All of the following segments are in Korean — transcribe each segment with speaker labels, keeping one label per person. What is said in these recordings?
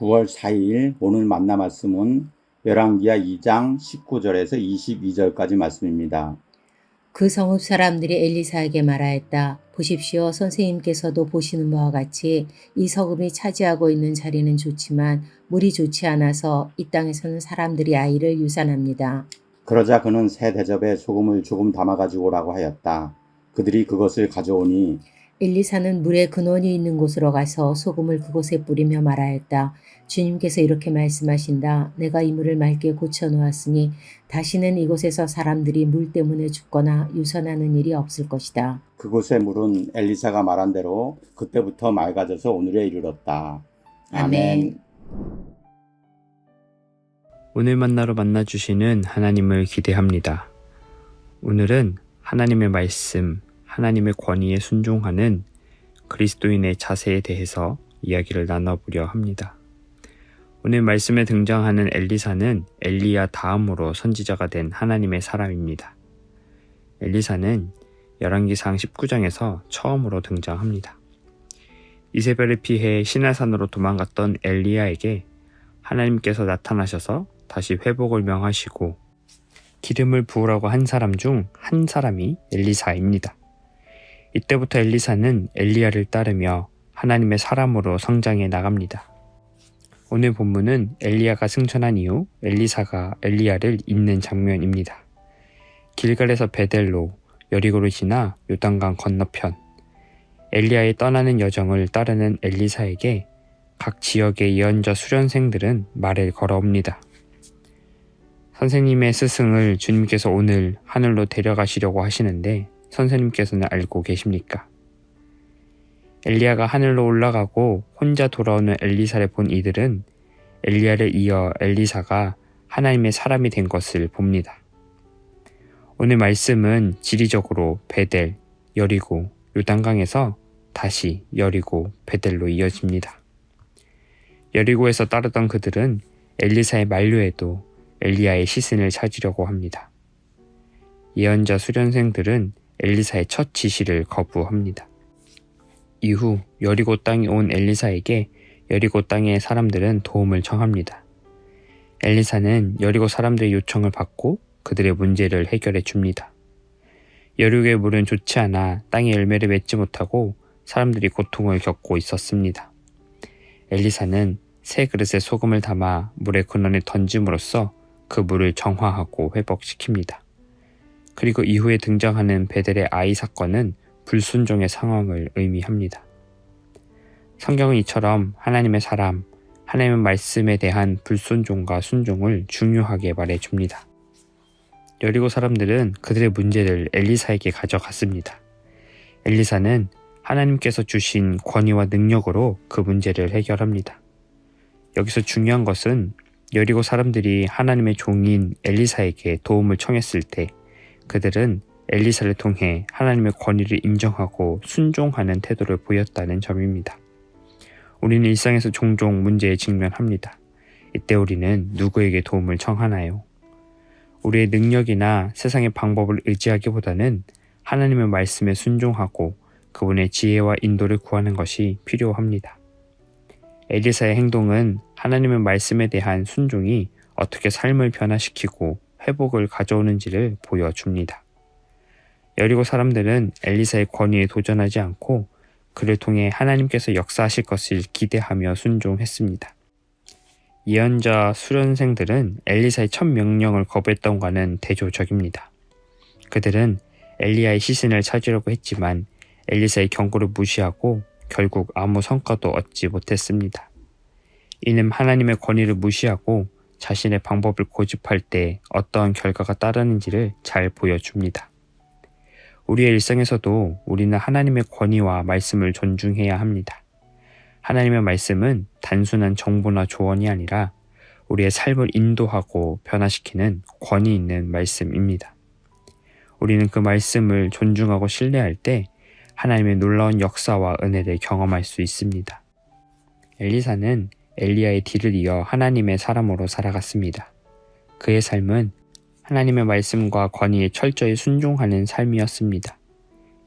Speaker 1: 9월 4일 오늘 만나 말씀은 열왕기하 2장 19절에서 22절까지 말씀입니다.
Speaker 2: 그 성읍 사람들이 엘리사에게 말하였다. 보십시오. 선생님께서도 보시는 바와 같이 이 성읍이 차지하고 있는 자리는 좋지만 물이 좋지 않아서 이 땅에서는 사람들이 아이를 유산합니다.
Speaker 1: 그러자 그는 새 대접에 소금을 조금 담아가지고 오라고 하였다. 그들이 그것을 가져오니
Speaker 2: 엘리사는 물에 근원이 있는 곳으로 가서 소금을 그곳에 뿌리며 말하였다. 주님께서 이렇게 말씀하신다. 내가 이 물을 맑게 고쳐놓았으니 다시는 이곳에서 사람들이 물 때문에 죽거나 유산하는 일이 없을 것이다.
Speaker 1: 그곳의 물은 엘리사가 말한 대로 그때부터 맑아져서 오늘에 이르렀다. 아멘.
Speaker 3: 오늘 만나로 만나주시는 하나님을 기대합니다. 오늘은 하나님의 말씀, 하나님의 권위에 순종하는 그리스도인의 자세에 대해서 이야기를 나눠보려 합니다. 오늘 말씀에 등장하는 엘리사는 엘리야 다음으로 선지자가 된 하나님의 사람입니다. 엘리사는 열왕기상 19장에서 처음으로 등장합니다. 이세벨을 피해 시내산으로 도망갔던 엘리야에게 하나님께서 나타나셔서 다시 회복을 명하시고 기름을 부으라고 한 사람 중 한 사람이 엘리사입니다. 이때부터 엘리사는 엘리야를 따르며 하나님의 사람으로 성장해 나갑니다. 오늘 본문은 엘리야가 승천한 이후 엘리사가 엘리야를 잇는 장면입니다. 길갈에서 베델로, 여리고를 지나 요단강 건너편, 엘리야의 떠나는 여정을 따르는 엘리사에게 각 지역의 예언자 수련생들은 말을 걸어옵니다. 선생님의 스승을 주님께서 오늘 하늘로 데려가시려고 하시는데 선생님께서는 알고 계십니까? 엘리야가 하늘로 올라가고 혼자 돌아오는 엘리사를 본 이들은 엘리야를 이어 엘리사가 하나님의 사람이 된 것을 봅니다. 오늘 말씀은 지리적으로 베델, 여리고, 요단강에서 다시 여리고, 베델로 이어집니다. 여리고에서 따르던 그들은 엘리사의 만류에도 엘리야의 시신을 찾으려고 합니다. 예언자 수련생들은 엘리사의 첫 지시를 거부합니다. 이후 여리고 땅에 온 엘리사에게 여리고 땅의 사람들은 도움을 청합니다. 엘리사는 여리고 사람들의 요청을 받고 그들의 문제를 해결해 줍니다. 여리고의 물은 좋지 않아 땅에 열매를 맺지 못하고 사람들이 고통을 겪고 있었습니다. 엘리사는 새 그릇에 소금을 담아 물의 근원에 던짐으로써 그 물을 정화하고 회복시킵니다. 그리고 이후에 등장하는 베델의 아이 사건은 불순종의 상황을 의미합니다. 성경은 이처럼 하나님의 사람, 하나님의 말씀에 대한 불순종과 순종을 중요하게 말해줍니다. 여리고 사람들은 그들의 문제를 엘리사에게 가져갔습니다. 엘리사는 하나님께서 주신 권위와 능력으로 그 문제를 해결합니다. 여기서 중요한 것은 여리고 사람들이 하나님의 종인 엘리사에게 도움을 청했을 때 그들은 엘리사를 통해 하나님의 권위를 인정하고 순종하는 태도를 보였다는 점입니다. 우리는 일상에서 종종 문제에 직면합니다. 이때 우리는 누구에게 도움을 청하나요? 우리의 능력이나 세상의 방법을 의지하기보다는 하나님의 말씀에 순종하고 그분의 지혜와 인도를 구하는 것이 필요합니다. 엘리사의 행동은 하나님의 말씀에 대한 순종이 어떻게 삶을 변화시키고 회복을 가져오는지를 보여줍니다. 여리고 사람들은 엘리사의 권위에 도전하지 않고 그를 통해 하나님께서 역사하실 것을 기대하며 순종했습니다. 예언자 수련생들은 엘리사의 첫 명령을 거부했던과는 대조적입니다. 그들은 엘리야의 시신을 찾으려고 했지만 엘리사의 경고를 무시하고 결국 아무 성과도 얻지 못했습니다. 이는 하나님의 권위를 무시하고 자신의 방법을 고집할 때 어떠한 결과가 따르는지를 잘 보여줍니다. 우리의 일상에서도 우리는 하나님의 권위와 말씀을 존중해야 합니다. 하나님의 말씀은 단순한 정보나 조언이 아니라 우리의 삶을 인도하고 변화시키는 권위 있는 말씀입니다. 우리는 그 말씀을 존중하고 신뢰할 때 하나님의 놀라운 역사와 은혜를 경험할 수 있습니다. 엘리사는 엘리야의 뒤를 이어 하나님의 사람으로 살아갔습니다. 그의 삶은 하나님의 말씀과 권위에 철저히 순종하는 삶이었습니다.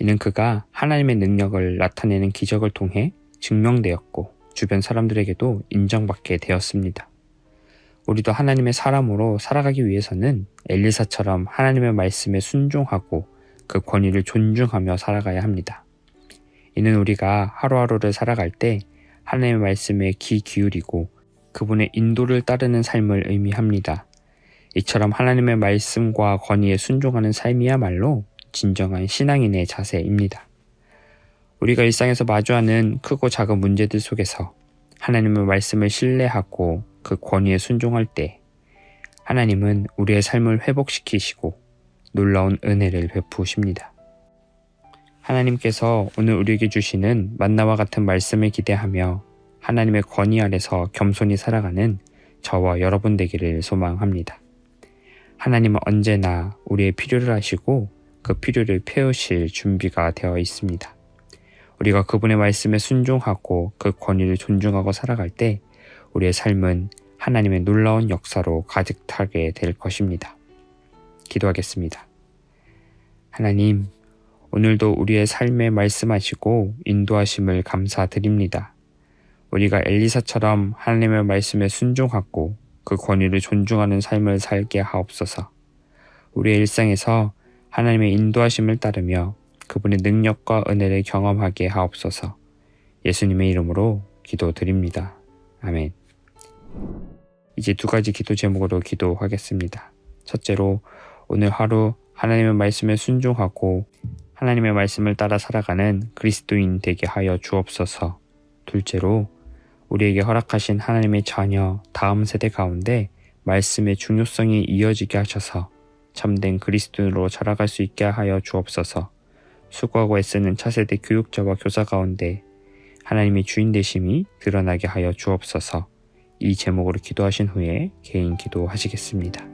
Speaker 3: 이는 그가 하나님의 능력을 나타내는 기적을 통해 증명되었고 주변 사람들에게도 인정받게 되었습니다. 우리도 하나님의 사람으로 살아가기 위해서는 엘리사처럼 하나님의 말씀에 순종하고 그 권위를 존중하며 살아가야 합니다. 이는 우리가 하루하루를 살아갈 때 하나님의 말씀에 귀 기울이고 그분의 인도를 따르는 삶을 의미합니다. 이처럼 하나님의 말씀과 권위에 순종하는 삶이야말로 진정한 신앙인의 자세입니다. 우리가 일상에서 마주하는 크고 작은 문제들 속에서 하나님의 말씀을 신뢰하고 그 권위에 순종할 때 하나님은 우리의 삶을 회복시키시고 놀라운 은혜를 베푸십니다. 하나님께서 오늘 우리에게 주시는 만나와 같은 말씀을 기대하며 하나님의 권위 아래서 겸손히 살아가는 저와 여러분 되기를 소망합니다. 하나님은 언제나 우리의 필요를 하시고 그 필요를 채우실 준비가 되어 있습니다. 우리가 그분의 말씀에 순종하고 그 권위를 존중하고 살아갈 때 우리의 삶은 하나님의 놀라운 역사로 가득 차게 될 것입니다. 기도하겠습니다. 하나님, 오늘도 우리의 삶에 말씀하시고 인도하심을 감사드립니다. 우리가 엘리사처럼 하나님의 말씀에 순종하고 그 권위를 존중하는 삶을 살게 하옵소서. 우리의 일상에서 하나님의 인도하심을 따르며 그분의 능력과 은혜를 경험하게 하옵소서. 예수님의 이름으로 기도드립니다. 아멘. 이제 2가지 기도 제목으로 기도하겠습니다. 첫째로, 오늘 하루 하나님의 말씀에 순종하고 하나님의 말씀을 따라 살아가는 그리스도인 되게 하여 주옵소서. 둘째로, 우리에게 허락하신 하나님의 자녀 다음 세대 가운데 말씀의 중요성이 이어지게 하셔서 참된 그리스도인으로 자라갈 수 있게 하여 주옵소서. 수고하고 애쓰는 차세대 교육자와 교사 가운데 하나님의 주인 되심이 드러나게 하여 주옵소서. 이 제목으로 기도하신 후에 개인 기도하시겠습니다.